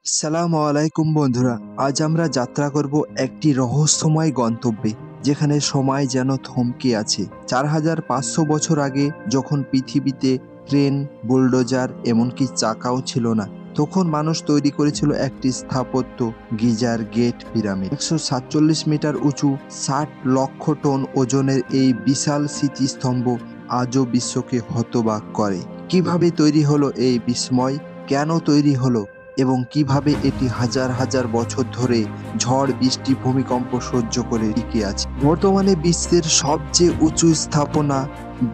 আসসালামু আলাইকুম বন্ধুরা, আজ আমরা যাত্রা করব একটি রহস্যময় গন্তব্যে, যেখানে সময় যেন থমকে আছে। 4500 বছর আগে, যখন পৃথিবীতে ট্রেন, বুলডোজার এমনকি চাকাও ছিল না, তখন মানুষ তৈরি করেছিল একটি স্থাপত্য, গিজার গেট পিরামিড। 147 মিটার উঁচু, 60 লক্ষ টন ওজনের এই বিশাল স্মৃতিস্তম্ভ আজও বিশ্বকে হতবাক করে। কিভাবে তৈরি হলো এই বিস্ময়, কেন তৈরি হলো, এবং কিভাবে এটি হাজার হাজার বছর ধরে ঝড়, বৃষ্টি, ভূমিকম্প সহ্য করে টিকে আছে। বর্তমানে বিশ্বের সবচেয়ে উঁচু স্থাপনা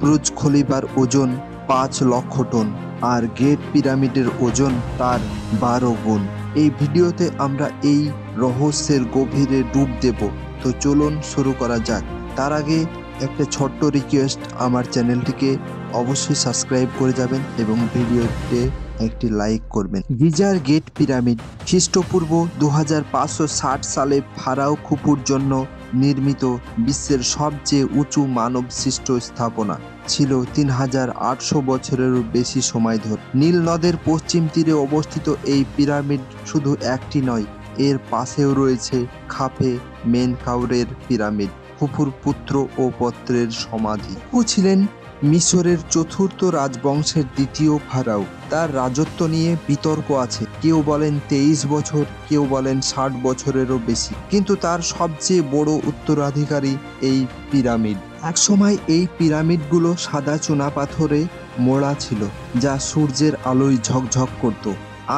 বুর্জ খলিফার ওজন 5 লক্ষ টন, আর গ্রেট পিরামিডের ওজন তার 12 গুণ। এই ভিডিওতে আমরা এই রহস্যের গভীরে ডুব দেব। তো চলুন শুরু করা যাক। তার আগে একটা ছোট্ট রিকোয়েস্ট, আমার চ্যানেলটিকে অবশ্যই সাবস্ক্রাইব করে যাবেন এবং ভিডিওতে একটি লাইক করবেন। গিজার গেট পিরামিড খ্রিস্টপূর্ব 2560 সালে ফারাও খুফুর জন্য নির্মিত বিশ্বের সবচেয়ে উঁচু মানব সৃষ্ট স্থাপনা ছিল। 3800 বছরেরও বেশি সময় ধরে নীল নদের পশ্চিম তীরে অবস্থিত এই পিরামিড শুধু একটি নয়, এর পাশেও রয়েছে খাফে মেনকাউরের পিরামিড, খুফুর পুত্র ও পত্রের সমাধি। খুফু ছিলেন মিশরের চতুর্থ রাজবংশের দ্বিতীয় ফারাও। তার রাজত্ব নিয়ে বিতর্ক আছে, কেউ বলেন 23 বছর, কেউ বলেন 60 বছরেরও বেশি, কিন্তু তার সবচেয়ে বড় উত্তরাধিকারী এই পিরামিড। একসময় এই পিরামিডগুলো সাদা চুনাপাথরে মোড়া ছিল, যা সূর্যের আলোয় ঝকঝক করত।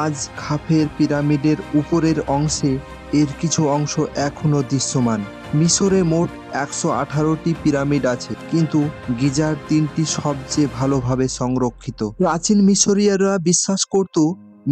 আজ খাফের পিরামিডের উপরের অংশে এর কিছু অংশ এখনো দৃশ্যমান। মিশরে মোট 118টি পিরামিড আছে, কিন্তু গিজার 3টি সবচেয়ে ভালোভাবে সংরক্ষিত। প্রাচীন মিশরীয়রা বিশ্বাস করত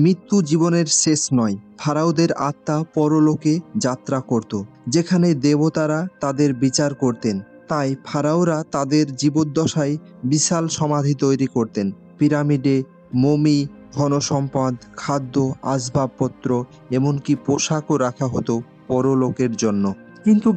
মৃত্যু জীবনের শেষ নয়, ফারাওদের আত্মা পরলোকে যাত্রা করত, যেখানে দেবতারা তাদের বিচার করতেন। তাই ফারাওরা তাদের জীবদ্দশায় বিশাল সমাধি তৈরি করতেন। পিরামিডে মমি, ধনসম্পদ, খাদ্য, আসবাবপত্র এমনকি পোশাকও রাখা হতো পরলোকের জন্য। কিন্তু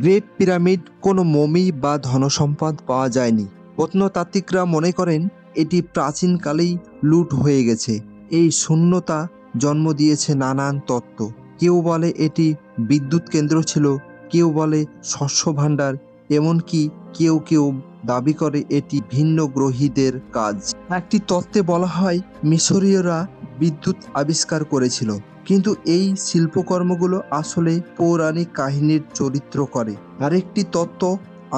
গ্রেট পিরামিড কোনো মমি বা ধনসম্পদ পাওয়া যায়নি। প্রত্নতাত্ত্বিকরা মনে করেন এটি প্রাচীনকালেই লুট হয়ে গেছে। এই শূন্যতা জন্ম দিয়েছে নানান তত্ত্ব। কেউ বলে এটি বিদ্যুৎ কেন্দ্র ছিল, কেউ বলে শস্য ভাণ্ডার, এমনকি কেউ কেউ দাবি করে এটি ভিন্ন গ্রহীদের কাজ। একটি তত্ত্বে বলা হয় মিশরীয়রা বিদ্যুৎ আবিষ্কার করেছিল, কিন্তু এই শিল্পকর্মগুলো আসলে পৌরাণিক কাহিনীর চরিত্র করে। আরেকটি তত্ত্ব,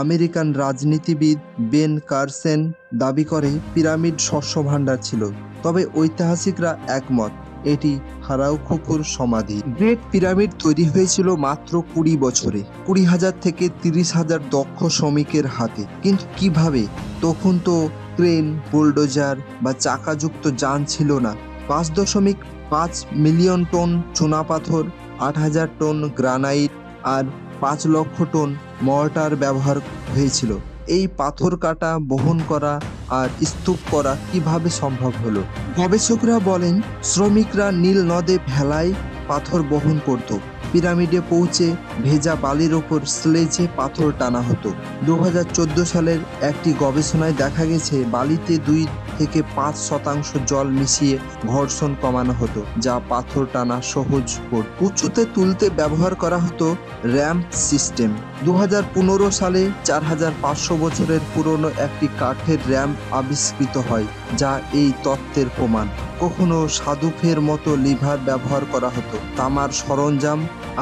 আমেরিকান রাজনীতিবিদ বেন কারসেন দাবি করে পিরামিড শস্য ভাণ্ডার ছিল, তবে ঐতিহাসিকরা একমত এটি ফারাও খুফুর সমাধি। গ্রেট পিরামিড তৈরি হয়েছিল মাত্র 20 বছরে, 20,000 থেকে 30,000 দক্ষ শ্রমিকের হাতে। কিন্তু কিভাবে? তখন তো ক্রেন, বুলডোজার বা চাকাযুক্ত যান ছিল না। 5.5 মিলিয়ন টন চুনাপাথর, 8,000 টন গ্রানাইট আর 5 লক্ষ টন মর্টার ব্যবহার হয়েছিল। এই পাথর কাটা, বহন করা আর স্তূপ করা কিভাবে সম্ভব হলো? গবেষকরা বলেন শ্রমিকরা নীল নদে ভেলায় পাথর বহন করত। পিরামিডে পৌঁছে ভেজা বালির ওপর স্লেজে পাথর টানা হতো। 2014 সালের একটি গবেষণায় দেখা গেছে বালিতে 2 থেকে 5% জল মিশিয়ে ঘর্ষণ কমানো হতো, যা পাথর টানা সহজ করত। উঁচুতে তুলতে ব্যবহার করা হতো র্যাম্প সিস্টেম। 2015 সালে 4500 বছরের পুরনো একটি কাঠের র্যাম্প আবিষ্কৃত হয়, যা এই তত্ত্বের প্রমাণ। কখনো সাদুফের মতো লিভার ব্যবহার করা হতো। তামার সরঞ্জাম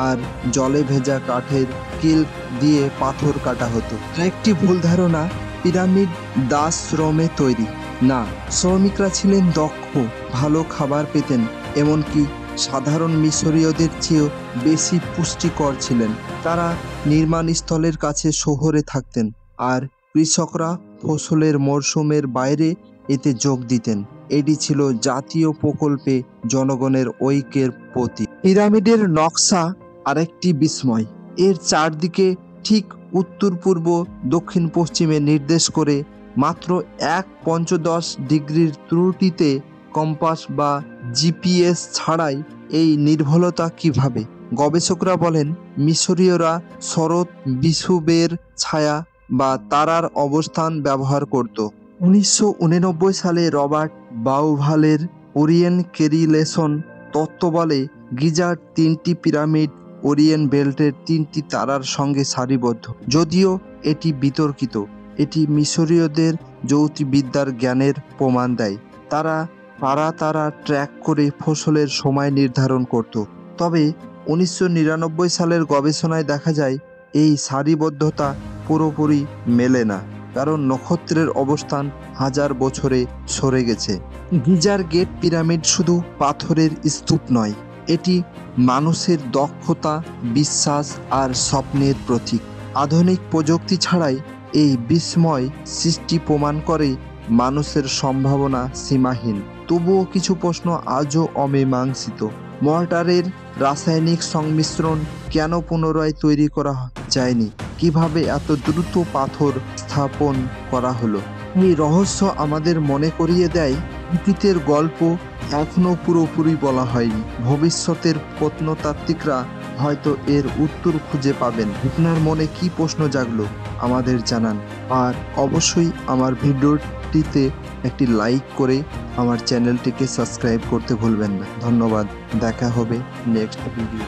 আর জলে ভেজা কাঠের কিল দিয়ে পাথর কাটা হতো। একটি ভুল ধারণা, পিরামিড দাস শ্রমে তৈরি। না, শ্রমিকরা ছিলেন দক্ষ, ভালো খাবার পেতেন, এমনকি সাধারণ মিশরীয়দের চেয়েও বেশি পুষ্টিকর ছিলেন। তারা নির্মাণস্থলের কাছে শহরে থাকতেন, আর কৃষকরা ফসলের মরশুমের বাইরে এতে যোগ দিতেন। এটি ছিল জাতীয় প্রকল্পে জনগণের ঐক্যের প্রতীক। পিরামিডের নকশা আরেকটি বিস্ময়। এর চারদিকে ঠিক উত্তর পূর্ব দক্ষিণ পশ্চিমে নির্দেশ করে মাত্র 1.15 ডিগ্রির ত্রুটিতে কম্পাস বা জিপিএস ছাড়াই এই নির্ভুলতা কিভাবে? গবেষকরা বলেন মিশরীয়রা শরৎ বিষুবের ছায়া বা তারার অবস্থান ব্যবহার করত। 1989 সালে রবার্ট বাউভালের ওরিয়েন্ট কেরিলেশন তত্ত্ব বলে গিজার 3টি পিরামিড ওরিয়েন্ট বেল্টের 3টি তারার সঙ্গে সারিবদ্ধ। যদিও এটি বিতর্কিত, এটি মিশরীয়দের জ্যোতির্বিদ্যার জ্ঞানের প্রমাণ দেয়। তারা তারা ট্র্যাক করে ফসলের সময় নির্ধারণ করত। তবে 1999 সালের গবেষণায় দেখা যায় এই সারিবদ্ধতা পুরোপুরি মেলে না, কারণ নক্ষত্রের অবস্থান হাজার বছরে সরে গেছে। গিজার গেট পিরামিড শুধু পাথরের স্তূপ নয়, এটি মানুষের দক্ষতা, বিশ্বাস আর স্বপ্নের প্রতীক। আধুনিক প্রযুক্তি ছাড়াই এই বিস্ময় সৃষ্টি প্রমাণ করে মানুষের সম্ভাবনা সীমাহীন। তবুও কিছু প্রশ্ন আজও অমীমাংসিত। মর্টারের রাসায়নিক সংমিশ্রণ কেন পুনরায় তৈরি করা যায়নি? কিভাবে এত দ্রুত পাথর স্থাপন করা হলো? এই রহস্য আমাদের মনে করিয়ে দেয় অতীতের গল্প এখনো পুরোপুরি বলা হয়নি। ভবিষ্যতের প্রত্নতাত্ত্বিকরা হয়তো এর উত্তর খুঁজে পাবেন। আপনার মনে কি প্রশ্ন জাগলো আমাদের জানান, আর অবশ্যই আমার ভিডিওটিতে একটি লাইক করে আমার চ্যানেলটিকে সাবস্ক্রাইব করতে ভুলবেন না। ধন্যবাদ, দেখা হবে নেক্সট ভিডিও।